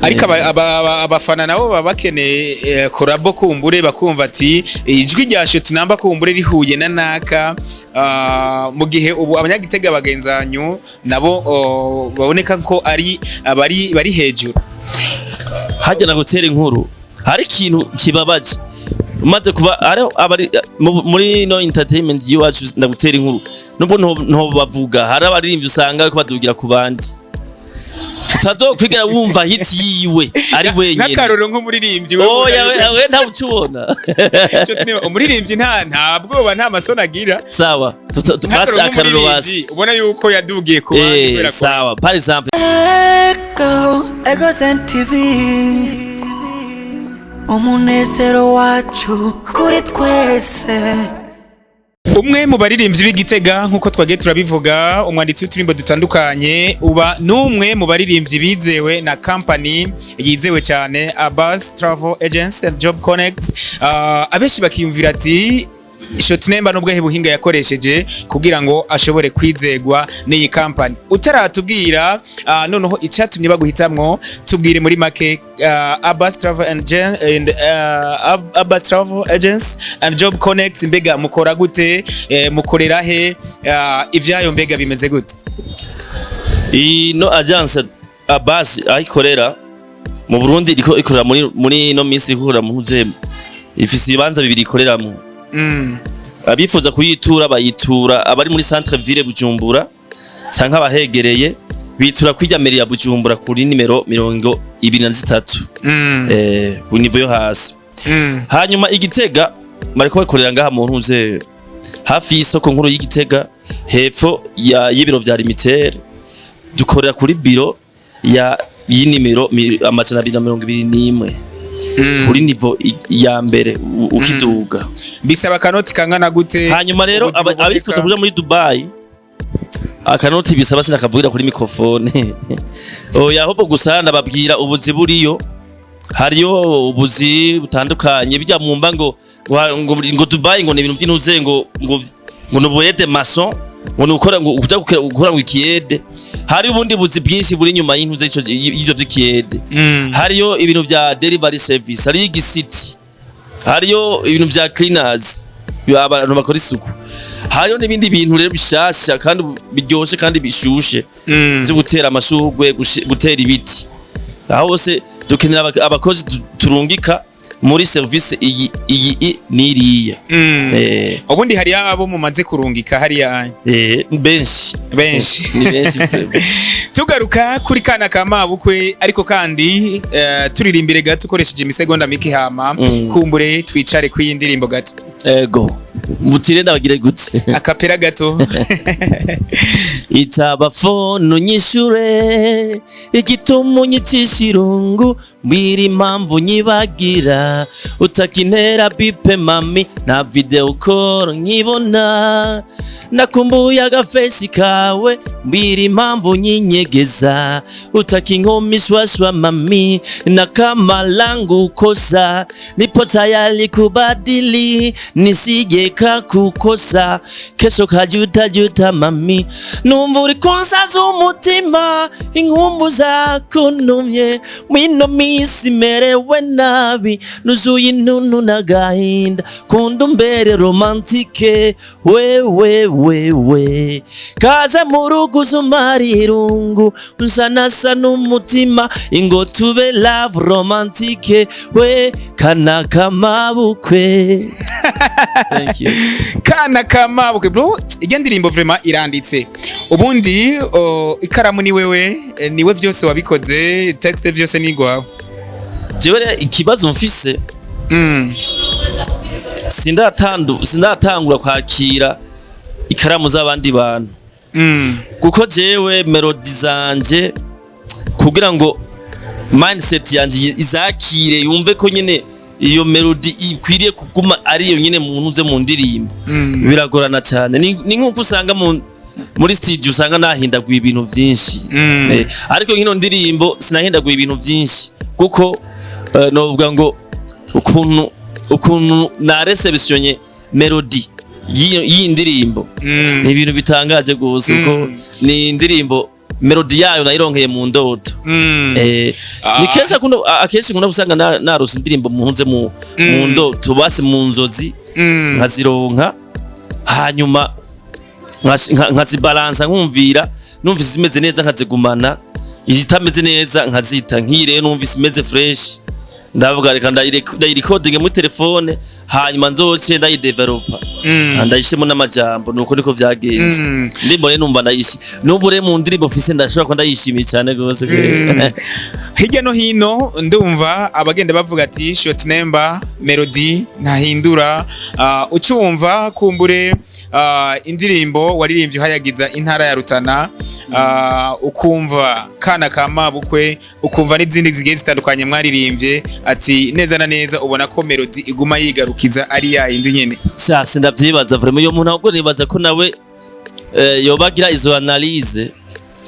ariko abafana nabo babakeneye korabo kumbure bakumva ati ijwi rya shoti namba kumbure rihuye na naka mu gihe ubu abanyagitega bagenzanyu nabo baboneka ko ari bari hejuru hajya na gutera inkuru hari ikintu kibabaje umaze kuba ari muri no entertainment yiwacu ndagutera inkuru nubwo nto bavuga hari abaririmbyi usanga ko badugira ku bandi Sazo kwigera wumva hit yiwe ari wenyine nakaroro nk'umuririmbyi we nta ucubona cyo tune umuririmbyi nta bwoba nta masona agira sawa basi akaroro wasi ubona yuko yadugiye ku bandi kubera sawa par exemple Ego TV umunezero wacu kuri twese umwe mu baririmbyi b'Igitega nkuko twagiye turabivuga umwanditsi w'uturimbo dutandukanye uba numwe mu baririmbyi bizewe na company yizewe cyane Abbas Travel Agency and Job Connect abeshi bakiyumvira ati Shoti Nemba nubwo hebuhinga yakoresheje kugira ngo ashobore kwizegwa n'iyi company utaratubwira noneho icatumye baguhitamwo tubwire muri make Abbas Travel and Abbas Travel Agency and Job Connect mbega mukora gute mukorera he ivyayo mbega bimeze gute ino agence Abbas ayikorera mu Burundi ikorera muri no minsi ikorera mu Ntuzembe ifise ibanza bibiri ikoreramo abifuza kuyitura bayitura abari muri centre ville Bujumbura canka abahegereye bitura kwijya meri ya Bujumbura kuri nimero 23 ku niveau yo hasi hanyuma Igitega bariko bakorera ngaha mu Ntuze hafi y'isoko nkuru y'Igitega hepfo y'ibiro vya limitere dukorera kuri biro ya y'inimero 221 kuri nivo ya mbere ukiduga bisaba kanoti kangana gute hanyuma rero abifuza kuja muri Dubai akanoti bisaba sinakavugira kuri microphone oya hobo gusana babwira ubuzi buriyo hariyo ubuzi butandukanye bijya mu mba ngo Dubai ngo n'ibintu by'intuze ngo nuboyede maçon ngo nukora ngo uja gukora ngo ikiyede hari ubundi buzi bwinshi buri nyuma y'intuze y'ivyo vy'ikiyede hariyo ibintu vya delivery service hariyo igisiti hariyo ibintu vya cleaners abantu bakora isuku hariyo n'ibindi bintu rero bishasha kandi biryoshe kandi bishushe byo gutera amashurwe gutera ibiti aho hose dukenera abakozi turungika muri service iyi niriya ubundi hari abo mumaze kurungika hari benshi ni benshi tugaruka kuri kana ka mabukwe ariko kandi turirimbire gato ukoresheje imisegonda mike hama kumbure twicare kw'indirimbo gato ego mutire ndabagire gute akapera gato itaba phone nyishure igitumu nyicishirungu mbiri impamvu nyibagira utakintera bipe mami na video call nkibona nakumbuye agafesi kawe mbiri impamvu nyinyegeza utakinkomishwashwa mami na kama langu kosa nipo tayari kubadili nisije kukosa kesho kajuta mami numva uri kunsaza umutima inkumbu zakunumye mwino misi merewe nabi nuzuye inunu n'agahinda kunda umbere romantike we kaza mu rugo uzumara irungu unsanasa n'umutima ingo tube love romantike we kana kamabukwe. Thank you. Kana kamabukwe bro ijya ndirimbo vraiment iranditse ubundi ikaramu ni niwe vyose wabikoze texte vyose nigwawe jewe ikibazo mfise sindatangura kwakira ikaramu z'abandi bantu kuko jewe melody zanje kugira ngo mindset yanje izakire yumve ko nyene iyo melody ikwiriye kuguma ari yo nyene muntu uze mu ndirimbo biragorana cyane ni nkuko usanga muri studio usanga nahindaguye ibintu byinshi ariko nkino ndirimbo sinahindaguye ibintu byinshi kuko novuga ngo ukuntu na receptionye melody y'indirimbo ni ibintu bitangaje gose kuko ni indirimbo melody yayo nayironkeye mu ndoto ni kesa kuno akenshi nkunda gusanga narose indirimbo munze mu ndo tubase mu nzozi nkazironka hanyuma nkazibalansa nkumvira numvise zimeze neza nkazigumana izitameze neza nkazita nkire numvise imeze fresh ndavuga reka ndayirecordinge muri telefone hanyuma nzoce ndayidevelopa ndayishemo n'amajambo nuko niko vyagenze ndimbo rero numva ndayishi nubure mu ndirimbo mfise ndashobora ko ndayishimiye cyane gose hirya no hino ndumva abagenda bavuga ati short number melody ntahindura ucumva kumbure indirimbo waririmbye hayagiza intara ya Rutana ukumva kana ka mabukwe ukumva n'izindi zigiye zitandukanye mwaririmbye ati neza na neza ubona ko melody iguma yigarukiza ari ya indi nyene cyase ndavyibaza vraiment yo muntu ahubwo nibaza ko nawe yobagira izo analyse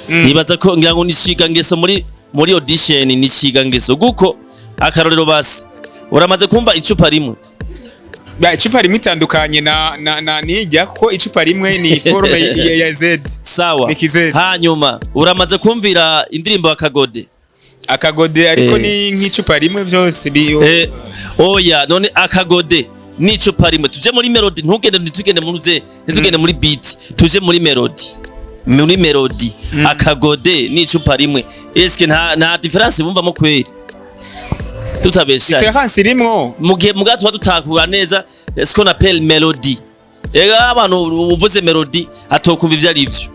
nibaza ko ngira ngo nishiga ngeso muri audition nishiga ngeso guko akarorero basi uramaze kumva icupa rimwe icupa rimwe itandukanye na nijya kuko icupa rimwe ni forme ya Z sawa hanyuma uramaze kumvira indirimbo akagode ariko ni nk'icupa rimwe byose oya none akagode ni icupa rimwe tuje muri melody ntugende muri beat tuje muri melody akagode ni icupa rimwe eske nta difference bumvamo kweri tutabesha difference irimo mugihe mugato tutakura neza ce qu'on appelle melody ega abantu uvuze melody atokumva ivyo ari byo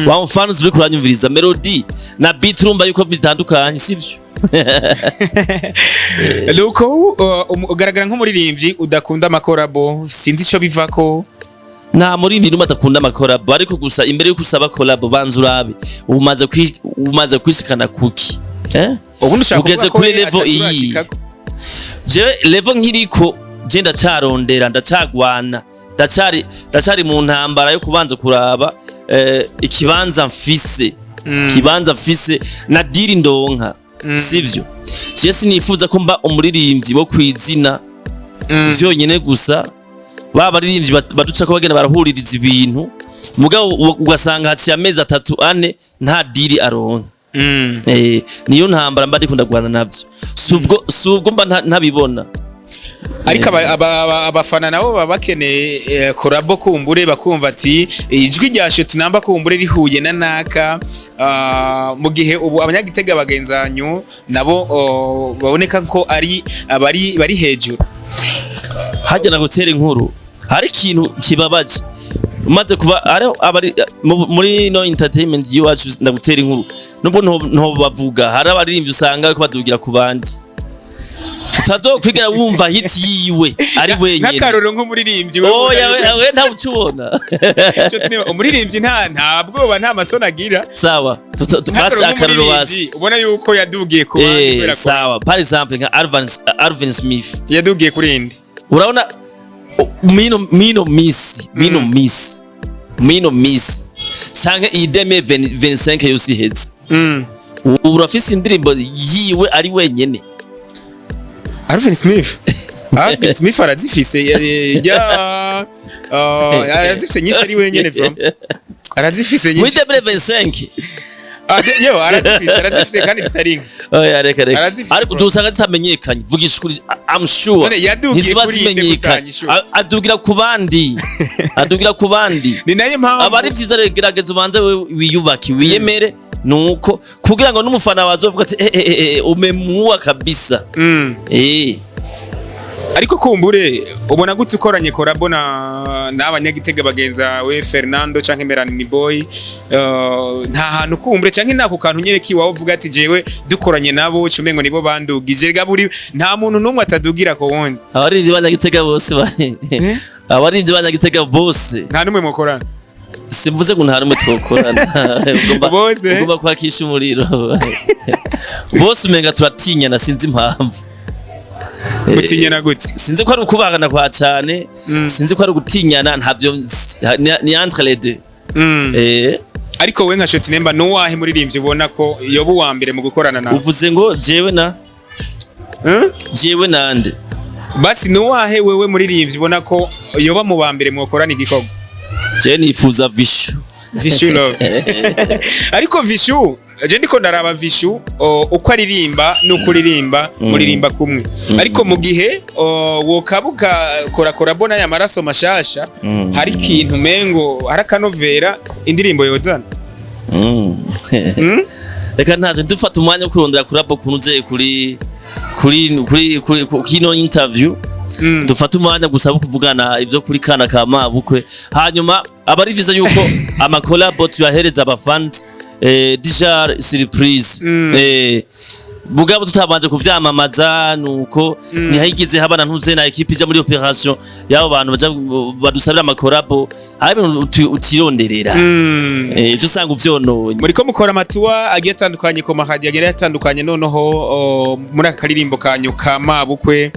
wa fans uri kuranyumviriza melody na beat urumva yuko bitandukanye sivyo Luko ugaragara nk'umuririmbyi udakunda amakorabo sinzi ico bivako nta muririmbyi numva adakunda amakorabo ariko gusa imbere yuko usaba korabo banza urabe umaze kwishikana kuki ubundi ushaka ugeze kuri level iyi je level nkiriko je ndacarondera ndacagwana ndacari mu ntambara yo kubanza kuraba ikibanza mfise na diri ndonka sivyo je sinifuza ko mba umuririmbyi wo kwizina vyonyene gusa babaririmbyi baduca ko bagenda barahuririza ibintu mugabo ugasanga haciye amezi 3-4 nta diri aronka niyo ntambara mba ndikunda guhana navyo subwo mba ntabibona ariko abafana nabo baba bakeneye korabo kumbure bakumva ati ijwi rya shot number kumbure rihuye na naka mu gihe ubu abanyagitega bagenzanyu nabo baboneka ko ari bari hejuru hajya na gutera inkuru hari ikintu kibabaje umaze kuba abari muri no entertainment yiwacu ndagutera inkuru nubwo nto bavuga hari abaririmbyi usanga ko badugira ku bandi tutazokwigera wumva hit yiwe ari wenyine nakaroro nk'umuririmbyi we nta ucubona umuririmbyi nta bwoba nta masoni agira sawa basi akaroro basi ubona yuko yadugiye ku bandi kubera ko sawa par exemple nka Alvin Smith yadugiye kuri indi urabona mino miss sange ideme 25 yose heze urafise indirimbo yiwe ari wenyene Alvin Smith arazifise arazifise nyinshi ari wenyene from arazifise nyinshi muri 2025 yo arazifise kandi zitaringa oya reka ariko dusanga zamenyekanye vugisha kuri I'm sure ntizibazimenyekanye adugira ku bandi ni nayo mpamvu abari vyiza regerageza ubanze wiyubaki wiyemere nuko kugira ngo n'umufana wazovuga ati umemuwa kabisa ariko kumbure ubona gute ukoranye korabo n'abanyagitega bagenzawe Fernando canke Melanie Boy nta hantu kumbure canke nako kantu nyereki wawe uvuga ati jewe dukoranye nabo cumengo nibo bandugije gaburi nta muntu numwe atadugira ko wundi abarinzi banyagitega bose abarinzi banyagitega bose nta numwe mukorana simvuze ngo nta numwe twokorana ugomba kwakisha umuriro bose umenga turatinyana sinzi impamvu gutinyana gute sinzi ko ari ukubagana kwa cyane sinzi ko ari gutinyana ntavyo ni entre les deux ariko we nka shot number no wahe muririmbyi ubona ko yoba wa mbere mu gukorana nawe uvuze ngo jewe nande basi no wahe wewe muririmbyi ubona ko yoba mu ba mbere mu gukorana igikorwa je nifuza vishu Vishu love. Ariko Vishu je ndiko ndaraba Vishu uko aririmba n'ukuririmba muririmba kumwe. Ariko mu gihe wokabuka kora bona ya maraso mashasha hari ikintu mengo harakanovera indirimbo yozana. Reka ntaje dufata umwanya wo kurondera kurabo kunuze kuri kino interview. Dufata umwanya gusaba kuvugana ivyo kuri kana ka mabukwe. Hanyuma abariviza yuko amakolabo tuyahereza abafans deja surprise. Bugabo tutabanje kuvyamamaza nuko nihayigize habana ntuze na equipe ija muri operation yabo bantu baja badusabira amakorabo hari utironderera cyo sanga uvyononye muri ko mukora amatuwa agiye atandukanye ko mahadi agiye atandukanye noneho muri aka karirimbo kanyu ka mabukwe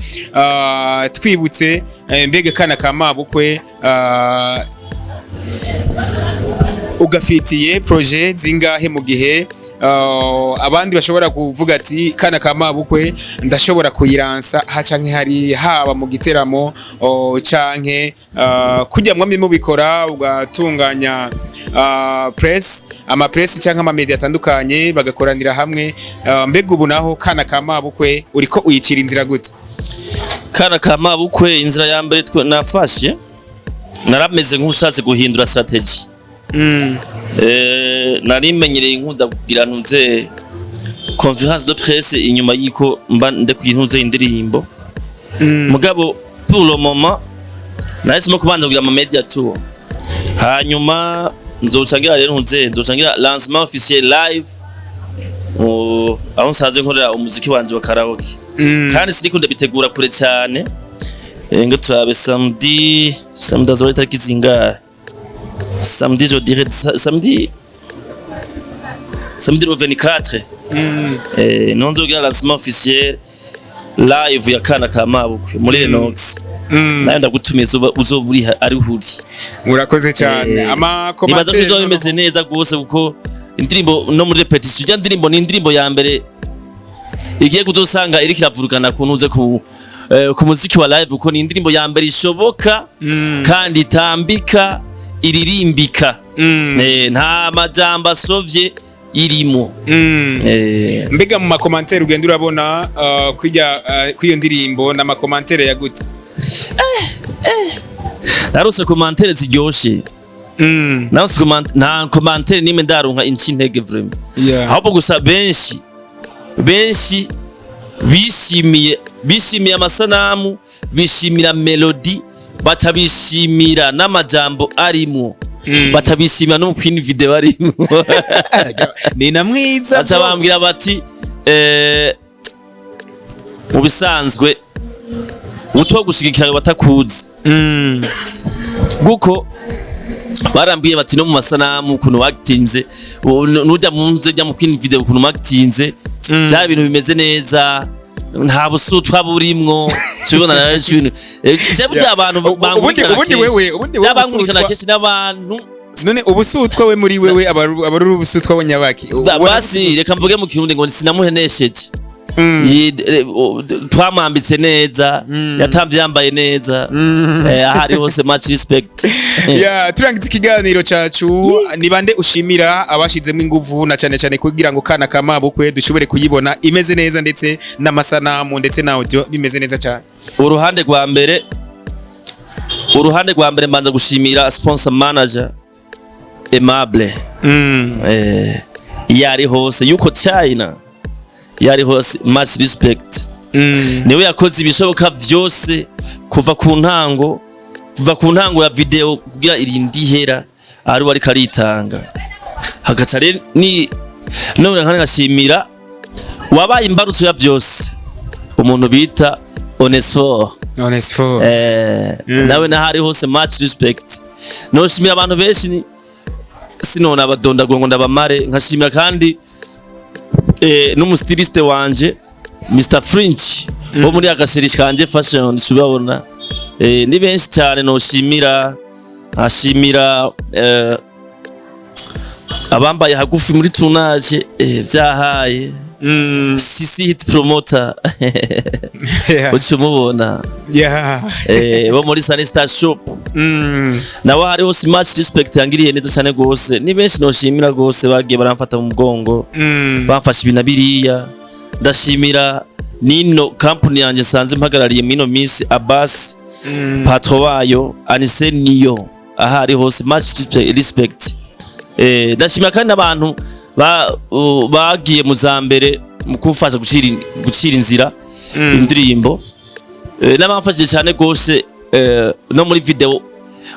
twibutse mbege kana ka mabukwe ugafitiye projet zingahe mu gihe abandi bashobora kuvuga ati kana ka mabukwe ndashobora kuyiransa hacanke hari haba mu giteramo canke kujya mwami mubikora ugatunganya press ama press canke ama media atandukanye bagakoranira hamwe mbega ubu naho kana ka mabukwe uriko uyicira inzira gute? Kana ka mabukwe inzira ya mbere nafashe narameze nk'ushatse guhindura strategy. Narimenyereye inkunda kugira ntuze conference de presse inyuma yiko mba ndekuyintuze indirimbo mugabo pour le moment nahisemo kubanza kugira ama media tour hanyuma nzocangira rero nzocangira lancement officiel live aho nsaze nkorera umuziki wanje wa karaoke kandi siri kunde bitegura kure cyane ngo turabe samedi azore tariki zingahe samedi je dirais samedi le 24 non nzogira lancement officiel live ya kana ka mabukwe muri Lenox nayo ndagutumiza uzoburi ari huri murakoze cyane ama commentaire nibaza bimeze neza gose kuko indirimbo no muri repetition ya ndirimbo ni indirimbo ya mbere igiye kuzosanga iri kiravurugana kuntuze ku muziki wa live uko ni indirimbo ya mbere ishoboka kandi itambika iririmbika nta majamba sovye irimo mbega mu makomantere ugenda urabona kwiyo ndirimbo na makomantere ya gute narose komantere ziryoshe narose nta komantere nimwe ndaronka inci ntege vraiment ahubwo gusa benshi bishimiye amasanamu bishimira melody baca bishimira n'amajambo arimo baca bishimira no kwini video arimo ni namwiza baca bambwira bati mu bisanzwe uto gushigikira batakuzi guko barambiye bati no mu masanamu kuno actinze nujya munze jya mu kwini video kuno actinze bya bintu bimeze neza nta busutwa burimwo tubona nayo ibintu cyabya abantu ubundi wewe cyabangurikana kenshi n'abantu none ubusutwa we muri wewe abaruru ubusutwa wonyabaki basi reka mvuge mu kirundi ngo sinamuhenesheje twamwambitse neza yatamvye yambaye neza ahari hose much respect turangiza ikiganiro cacu ni bande ushimira abashizemo inguvu na cyane kugira ngo kana ka mabukwe dushobore kuyibona imeze neza ndetse n'amasanamu ndetse na audio bimeze neza cyane uruhande rwa mbere mbanza gushimira sponsor manager Aimable yari hose yuko China yari hose much respect niwe yakoze ibishoboka byose kuva ku ntango ya video kugira irindi hera ari wari karitanga hagatare ni none nkashimira wabaye imbarutso ya byose umuntu bita Onesfor nawe nahari hose much respect no shimira abantu benshi sinona abadondago ngo ndabamare nkashimira kandi n'umustiliste wanje Mr French wo muri agaserish kanje fashion subabona ni benshi cyane no shimira ashimira abambaye hagufi muri tournage byahaye Sisi hit promoter Yeah. ucumubona Yeah. bo muri Sunny Star Shop nawe hariho so much respect yangiriye neza cyane gose ni benshi noshimira gose bagiye baramfata mu mugongo bamfasha ibintu biriya ndashimira nino company yanje sanze mpagarariye mino miss Abbas patro wayo Anise niyo ahari hose much respect ndashimira kandi abantu bagiye mu zambere mu kumfasha gucira inzira indirimbo n'abamfashije cyane gose no muri video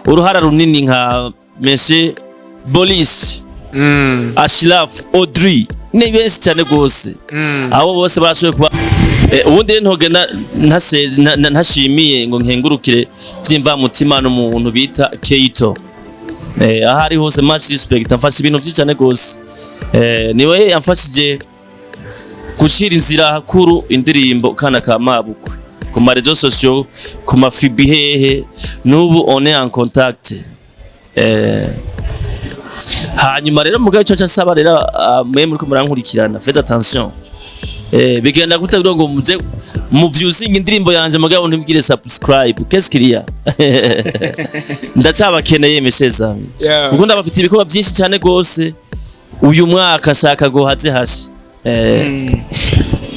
uruhara runini nka Meshe Bolis Ashraf Audrey ni benshi cyane gose abo bose barashoboye kuba ubundi ntogenda ntashimiye ngo nkengurukire vyimva mutima n'umuntu bita Keito ahari hose much respect amfasha ibintu byinshi cyane gose niwe yamfashije gucira inzira hakuru indirimbo kana ka mabukwe ku marezo sociaux ku mafibi hehe n'ubu on est en contact hanyuma rero mugaye cyo cyasaba rero mwe muri ko murankurikirana faites attention bigenda gutagira ngo muze mu viewing indirimbo yanje mugabo ntibwire subscribe qu'est-ce qu'il y a ndacabakeneye mesheza ubwo ndabafite ibikorwa byinshi cyane gose uyu mwaka shaka go haze hashi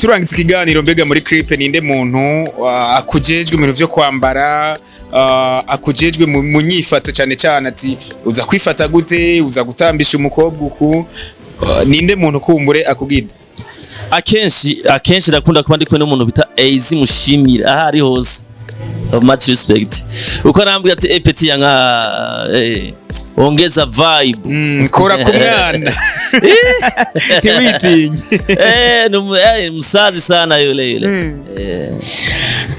turangiza ikiganiro mbega muri clip ninde muntu akujejwe ibintu byo kwambara akujejwe mu nyifato cyane cyane ati uza kwifata gute uza gutambisha umukobwa uku ninde muntu kumbure akubwida akenshi ndakunda kuba ndi kumwe n'umuntu bita Eizi mushimira ahari hose much respect uko arambwira ati petit yanga ongeza vibe kora ku mwana ntiwitinye musazi sana yule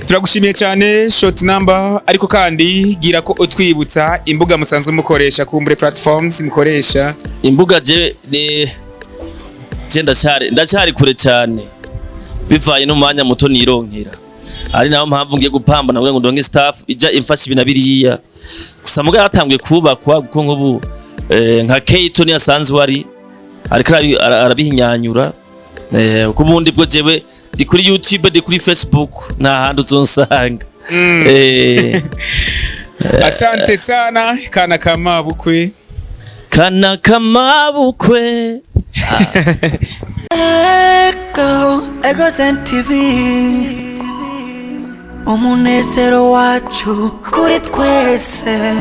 turagushimiye cyane short number ariko kandi gira ko utwibutsa imbuga musanzwe mukoresha kumbure platforms mukoresha imbuga je ndacyari kure cyane bivaye n'umwanya muto nironkera ari naho mpamvu ngiye gupambana ngo ndonge staff ija imfasha ibintu biriya gusa muga yatangiye kubakwa kuko nk'ubu nka Keito ni asanzwe ariko arabihinyanyura kubundi bwo jewe ndi kuri YouTube ndi kuri Facebook nta handi uzonsanga asante sana kana kama bukwe YOSE TV umunezero wacu kuri twese.